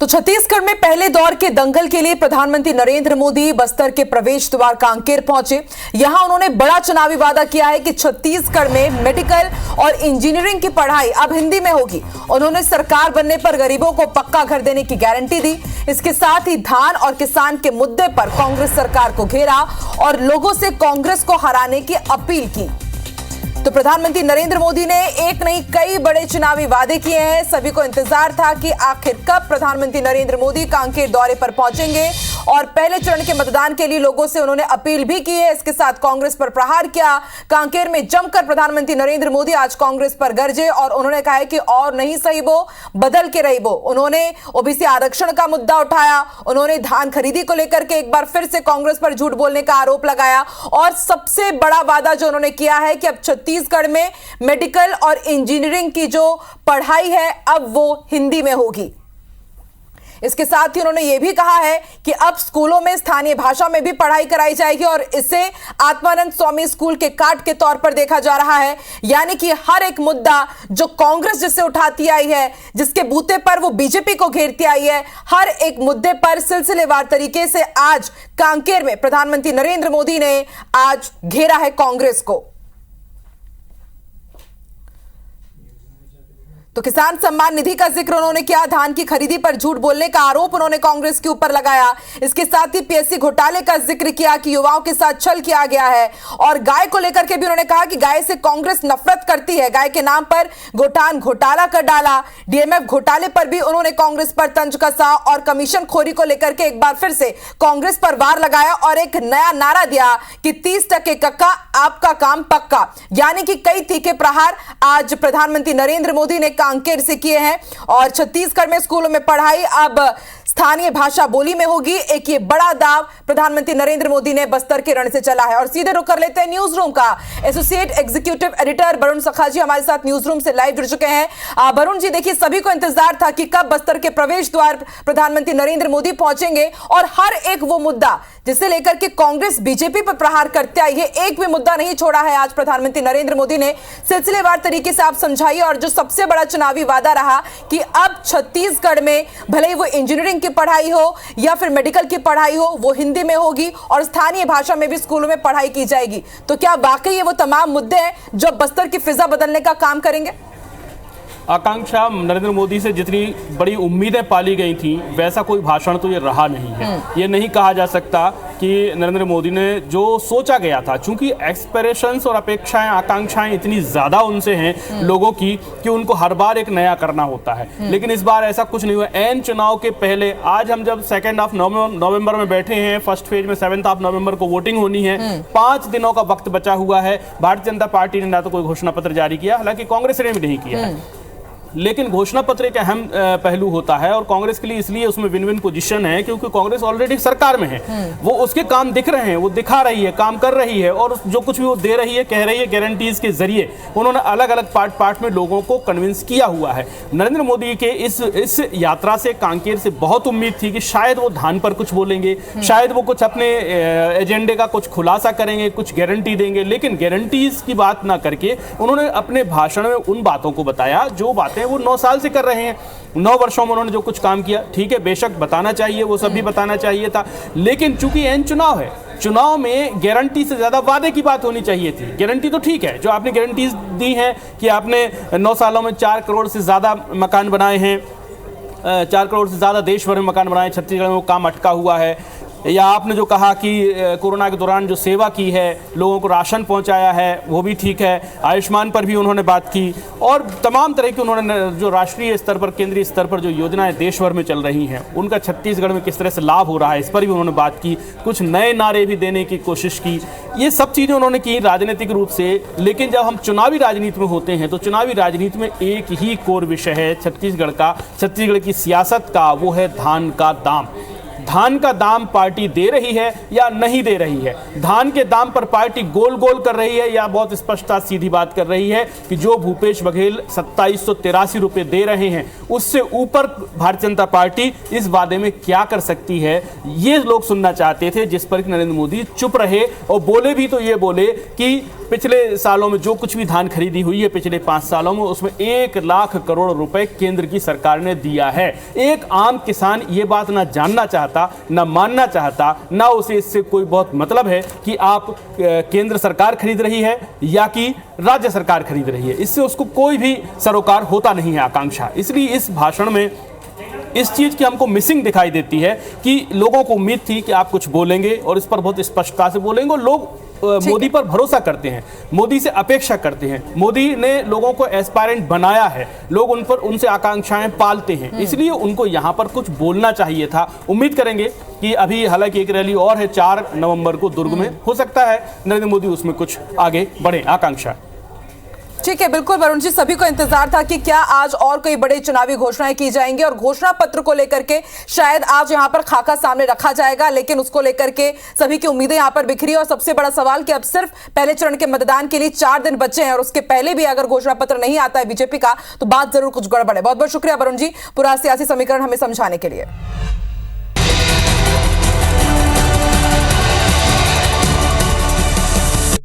तो छत्तीसगढ़ में पहले दौर के दंगल के लिए प्रधानमंत्री नरेंद्र मोदी बस्तर के प्रवेश द्वार कांकेर पहुंचे। यहां उन्होंने बड़ा चुनावी वादा किया है कि छत्तीसगढ़ में मेडिकल और इंजीनियरिंग की पढ़ाई अब हिंदी में होगी। उन्होंने सरकार बनने पर गरीबों को पक्का घर देने की गारंटी दी। इसके साथ ही धान और किसान के मुद्दे पर कांग्रेस सरकार को घेरा और लोगों से कांग्रेस को हराने की अपील की। तो प्रधानमंत्री नरेंद्र मोदी ने एक नहीं कई बड़े चुनावी वादे किए हैं। सभी को इंतजार था कि आखिर कब प्रधानमंत्री नरेंद्र मोदी कांकेर दौरे पर पहुंचेंगे और पहले चरण के मतदान के लिए लोगों से उन्होंने अपील भी की है। इसके साथ कांग्रेस पर प्रहार किया। कांकेर में जमकर प्रधानमंत्री नरेंद्र मोदी आज कांग्रेस पर गरजे और उन्होंने कहा है कि और नहीं सही वो बदल के रही वो। उन्होंने ओबीसी आरक्षण का मुद्दा उठाया। उन्होंने धान खरीदी को लेकर के एक बार फिर से कांग्रेस पर झूठ बोलने का आरोप लगाया और सबसे बड़ा वादा जो उन्होंने किया है कि अब छत्तीसगढ़ में मेडिकल और इंजीनियरिंग की जो पढ़ाई है अब वो हिंदी में होगी। इसके साथ ही उन्होंने यह भी कहा है कि अब स्कूलों में स्थानीय भाषा में भी पढ़ाई कराई जाएगी और इसे आत्मानंद स्वामी स्कूल के कार्ड के तौर पर देखा जा रहा है। यानी कि हर एक मुद्दा जो कांग्रेस जिससे उठाती आई है, जिसके बूते पर वो बीजेपी को घेरती आई है, हर एक मुद्दे पर सिलसिलेवार तरीके से आज कांकेर में प्रधानमंत्री नरेंद्र मोदी ने आज घेरा है कांग्रेस को। तो किसान सम्मान निधि का जिक्र उन्होंने किया। धान की खरीदी पर झूठ बोलने का आरोप उन्होंने कांग्रेस के ऊपर लगाया। इसके साथ ही पीएससी घोटाले का जिक्र किया कि युवाओं के साथ छल किया गया है और गाय को लेकर के भी उन्होंने कहा कि गाय से कांग्रेस नफरत करती है। गाय के नाम पर गोटान घोटाला कर डाला। डीएमएफ घोटाले पर भी उन्होंने कांग्रेस पर तंज कसा और कमीशन खोरी को लेकर के एक बार फिर से कांग्रेस पर वार लगाया और एक नया नारा दिया कि 30% कक्का आपका काम पक्का। यानी कि कई तीखे प्रहार आज प्रधानमंत्री नरेंद्र मोदी ने कांकेर से किए हैं और छत्तीसगढ़ में स्कूलों में पढ़ाई अब स्थानीय भाषा बोली में होगी। एक ये बड़ा दाव प्रधानमंत्री नरेंद्र मोदी ने बस्तर के रण से चला है। और सीधे रुक कर लेते हैं न्यूज रूम का। एसोसिएट एग्जीक्यूटिव एडिटर वरुण सखा जी हमारे साथ न्यूज रूम से लाइव जुड़ चुके हैं। वरुण जी, देखिए सभी को इंतजार था कि कब बस्तर के प्रवेश द्वार प्रधानमंत्री नरेंद्र मोदी पहुंचेंगे और हर एक वो मुद्दा जिसे लेकर के कांग्रेस बीजेपी पर प्रहार करते आई है, एक भी मुद्दा नहीं छोड़ा है आज प्रधानमंत्री नरेंद्र मोदी ने। सिलसिलेवार तरीके से आप समझाइए और जो सबसे बड़ा चुनावी वादा रहा कि अब छत्तीसगढ़ में भले ही वो इंजीनियरिंग की पढ़ाई हो या फिर मेडिकल की पढ़ाई हो वो हिंदी में होगी और स्थानीय भाषा में भी स्कूलों में पढ़ाई की जाएगी। तो क्या वाकई ये वो तमाम मुद्दे हैं जो बस्तर की फिजा बदलने का काम करेंगे? आकांक्षा, नरेंद्र मोदी से जितनी बड़ी उम्मीदें पाली गई थी वैसा कोई भाषण तो ये रहा नहीं है। ये नहीं कहा जा सकता कि नरेंद्र मोदी ने जो सोचा गया था, चूंकि एक्सपेक्टेशंस और अपेक्षाएं आकांक्षाएं इतनी ज़्यादा उनसे हैं लोगों की कि उनको हर बार एक नया करना होता है। लेकिन इस बार ऐसा कुछ नहीं हुआ। एन चुनाव के पहले आज हम जब 2 नवंबर में बैठे हैं, फर्स्ट फेज में 7 नवंबर को वोटिंग होनी है, 5 दिनों का वक्त बचा हुआ है। भारतीय जनता पार्टी ने ना तो कोई घोषणा पत्र जारी किया, हालांकि कांग्रेस ने भी नहीं किया है। लेकिन घोषणा पत्र एक अहम पहलू होता है और कांग्रेस के लिए इसलिए उसमें विन विन पोजीशन है क्योंकि कांग्रेस ऑलरेडी सरकार में है। वो उसके काम दिख रहे हैं, वो दिखा रही है, काम कर रही है और जो कुछ भी वो दे रही है, कह रही है, गारंटीज के जरिए उन्होंने अलग अलग पार्ट में लोगों को कन्विंस किया हुआ है। नरेंद्र मोदी के इस यात्रा से कांकेर से बहुत उम्मीद थी कि शायद वो धान पर कुछ बोलेंगे, शायद वो कुछ अपने एजेंडे का कुछ खुलासा करेंगे, कुछ गारंटी देंगे। लेकिन गारंटीज की बात ना करके उन्होंने अपने भाषण में उन बातों को बताया जो बातें वो 9 साल से कर रहे हैं। 9 वर्षों में उन्होंने जो कुछ काम किया, ठीक है, बेशक बताना चाहिए, वो सब भी बताना चाहिए था। लेकिन चूंकि एन चुनाव है, चुनाव में गारंटी से ज्यादा वादे की बात होनी चाहिए थी। गारंटी तो ठीक है, जो आपने गारंटीज दी हैं कि आपने 9 सालों में 4 करोड़ से ज्यादा मकान बनाए हैं, 4 करोड़ से ज्यादा देश भर में मकान बनाए, छत्तीसगढ़ में वो काम अटका हुआ है, या आपने जो कहा कि कोरोना के दौरान जो सेवा की है, लोगों को राशन पहुंचाया है, वो भी ठीक है। आयुष्मान पर भी उन्होंने बात की और तमाम तरह की उन्होंने जो राष्ट्रीय स्तर पर, केंद्रीय स्तर पर जो योजनाएं देश भर में चल रही हैं उनका छत्तीसगढ़ में किस तरह से लाभ हो रहा है, इस पर भी उन्होंने बात की। कुछ नए नारे भी देने की कोशिश की। ये सब चीज़ें उन्होंने की राजनीतिक रूप से। लेकिन जब हम चुनावी राजनीति में होते हैं तो चुनावी राजनीति में एक ही कोर विषय है छत्तीसगढ़ का, छत्तीसगढ़ की सियासत का, वो है धान का दाम। धान का दाम पार्टी दे रही है या नहीं दे रही है। धान के दाम पर पार्टी गोल गोल कर रही है या बहुत स्पष्टता सीधी बात कर रही है कि जो भूपेश बघेल 2783 रुपए दे रहे हैं उससे ऊपर भारतीय जनता पार्टी इस वादे में क्या कर सकती है, ये लोग सुनना चाहते थे। जिस पर नरेंद्र मोदी चुप रहे और बोले भी तो ये बोले कि पिछले सालों में जो कुछ भी धान खरीदी हुई है पिछले 5 सालों में उसमें 1 लाख करोड़ रुपए केंद्र की सरकार ने दिया है। एक आम किसान ये बात ना जानना चाहता, ना मानना चाहता, ना उसे इससे कोई बहुत मतलब है कि आप केंद्र सरकार खरीद रही है या कि राज्य सरकार खरीद रही है। इससे उसको कोई भी सरोकार होता नहीं है आकांक्षा। इसलिए इस भाषण में इस चीज की हमको मिसिंग दिखाई देती है कि लोगों को उम्मीद थी कि आप कुछ बोलेंगे और इस पर बहुत स्पष्टता से बोलेंगे और लोग मोदी पर भरोसा करते हैं, मोदी से अपेक्षा करते हैं। मोदी ने लोगों को एस्पायरेंट बनाया है, लोग उनसे आकांक्षाएं पालते हैं, इसलिए उनको यहां पर कुछ बोलना चाहिए था। उम्मीद करेंगे कि अभी हालांकि एक रैली और है 4 नवंबर को दुर्ग में, हो सकता है नरेंद्र मोदी उसमें कुछ आगे बढ़े। आकांक्षा ठीक है, बिल्कुल वरुण जी, सभी को इंतजार था कि क्या आज और कोई बड़े चुनावी घोषणाएं की जाएंगी और घोषणा पत्र को लेकर के शायद आज यहां पर खाका सामने रखा जाएगा, लेकिन उसको लेकर के सभी की उम्मीदें यहां पर बिखरी। और सबसे बड़ा सवाल कि अब सिर्फ पहले चरण के मतदान के लिए 4 दिन बचे हैं और उसके पहले भी अगर घोषणा पत्र नहीं आता है बीजेपी का तो बात जरूर कुछ गड़बड़ है। बहुत बहुत शुक्रिया वरुण जी पूरा सियासी समीकरण हमें समझाने के लिए।